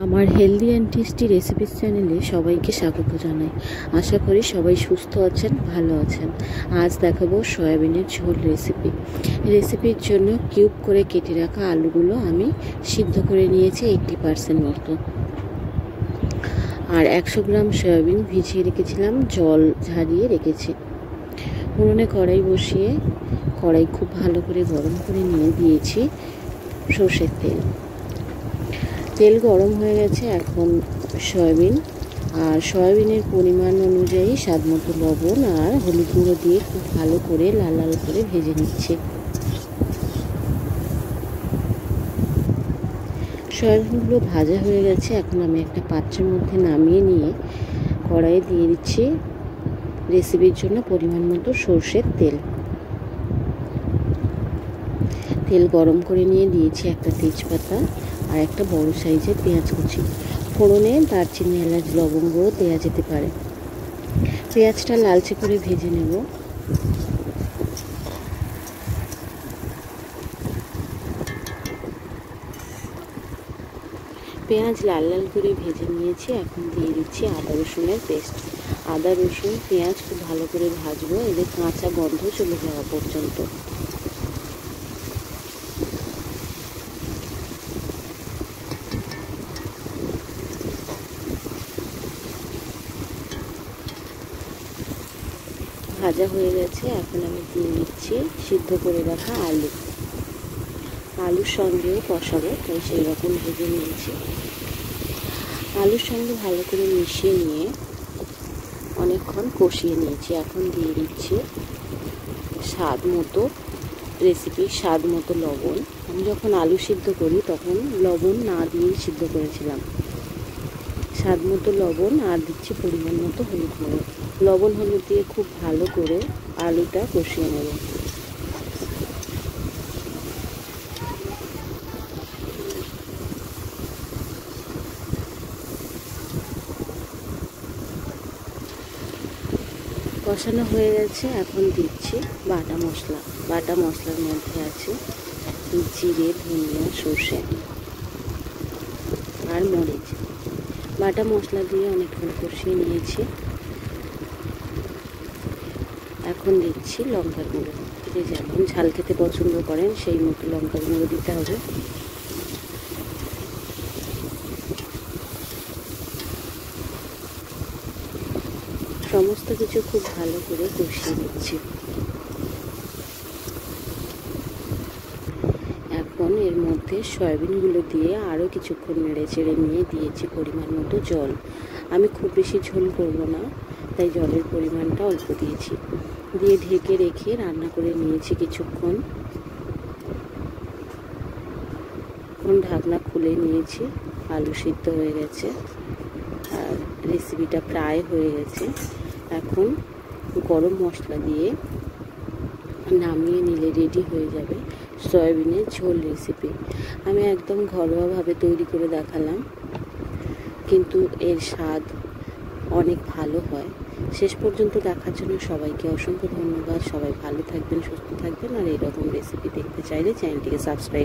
আমার healthy and tasty recipes চ্যানেলে সবাইকে স্বাগত জানাই। আশা করি সবাই সুস্থ আছেন, ভালো আছেন। আজ দেখাবো সয়াবিনের ঝোল রেসিপির জন্য কিউব করে কেটে রাখা আলুগুলো আমি সিদ্ধ করে নিয়েছি 80% মতো। আর 100 গ্রাম সয়াবিন ভিজিয়ে রেখেছিলাম, জল ঝরিয়ে রেখেছি। উনুনে কড়াই বসিয়ে কড়াই খুব ভালো করে গরম করে নিয়ে দিয়েছি সর্ষের তেল গরম হয়ে গেছে। এখন সয়াবিনের পরিমাণ অনুযায়ী স্বাদ মতো লবণ আর হলুদ গুঁড়ো দিয়ে খুব ভালো করে লাল লাল করে ভেজে নিচ্ছি। সয়াবিনগুলো ভাজা হয়ে গেছে। এখন আমি একটা পাত্রের মধ্যে নামিয়ে নিয়ে কড়াইয়ে দিয়ে দিচ্ছি রেসিপির জন্য পরিমাণ মতো সর্ষের তেল গরম করে নিয়ে দিয়েছি একটা তেজপাতা আর একটা বড় সাইজের পেঁয়াজ কুচি। ফোড়নে দারচিনি, এলাচ, লবঙ্গ দেওয়া যেতে পারে। পেঁয়াজটা লালচে করে ভেজে নেব। পেঁয়াজ লাল লাল করে ভেজে নিয়েছি। এখন দিয়ে দিচ্ছি আদা রসুনের পেস্ট। আদা রসুন পেঁয়াজ খুব ভালো করে ভাজবো, এদের কাঁচা গন্ধ চলে যাওয়া পর্যন্ত। ভাজা হয়ে গেছে। এখন আমি দিয়ে দিচ্ছি সিদ্ধ করে রাখা আলুর সঙ্গেও কষাবো, তাই সেই রকম ভেজে নিয়েছি। আলুর সঙ্গে ভালো করে মিশিয়ে নিয়ে অনেকক্ষণ কষিয়ে নিয়েছি। এখন দিয়ে দিচ্ছি স্বাদ মতো লবণ। আমি যখন আলু সিদ্ধ করি তখন লবণ না দিয়েই সিদ্ধ করেছিলাম। স্বাদ মতো লবণ আর দিচ্ছি পরিমাণ মতো হলুদ গুঁড়ো। লবণ হলুদ দিয়ে খুব ভালো করে আলুটা কষিয়ে নেব। কষানো হয়ে গেছে। এখন দিচ্ছি বাটা মশলার মধ্যে আছে জিরে, ধনিয়া, সর্ষে আর মরিচ। বাটা মশলা দিয়ে অনেকক্ষণ কষিয়ে নিয়েছি। এখন দিচ্ছি লঙ্কার গুঁড়ো। যে যেমন ঝাল খেতে পছন্দ করেন সেই মতো লঙ্কার গুঁড়ো দিতে হবে। সমস্ত কিছু খুব ভালো করে কষিয়ে নিচ্ছি। এখন এর মধ্যে সয়াবিনগুলো দিয়ে আরও কিছুক্ষণ নেড়ে চেড়ে নিয়ে দিয়েছি পরিমাণ মতো জল। আমি খুব বেশি ঝোল করব না, তাই জলের পরিমাণটা অল্প দিয়েছি। দিয়ে ঢেকে রেখে রান্না করে নিয়েছি কিছুক্ষণ। এখন ঢাকনা খুলে নিয়েছি। আলু সিদ্ধ হয়ে গেছে আর রেসিপিটা প্রায় হয়ে গেছে। এখন গরম মশলা দিয়ে নামিয়ে নিলে রেডি হয়ে যাবে সয়াবিনের ঝোল রেসিপি। আমি একদম ঘরোয়াভাবে তৈরি করে দেখালাম, কিন্তু এর স্বাদ অনেক ভালো হয়। শেষ পর্যন্ত দেখার জন্য সবাইকে অসংখ্য ধন্যবাদ। সবাই ভালো থাকবেন, সুস্থ থাকবেন। আর এরকম রেসিপি দেখতে চাইলে চ্যানেলটিকে সাবস্ক্রাইব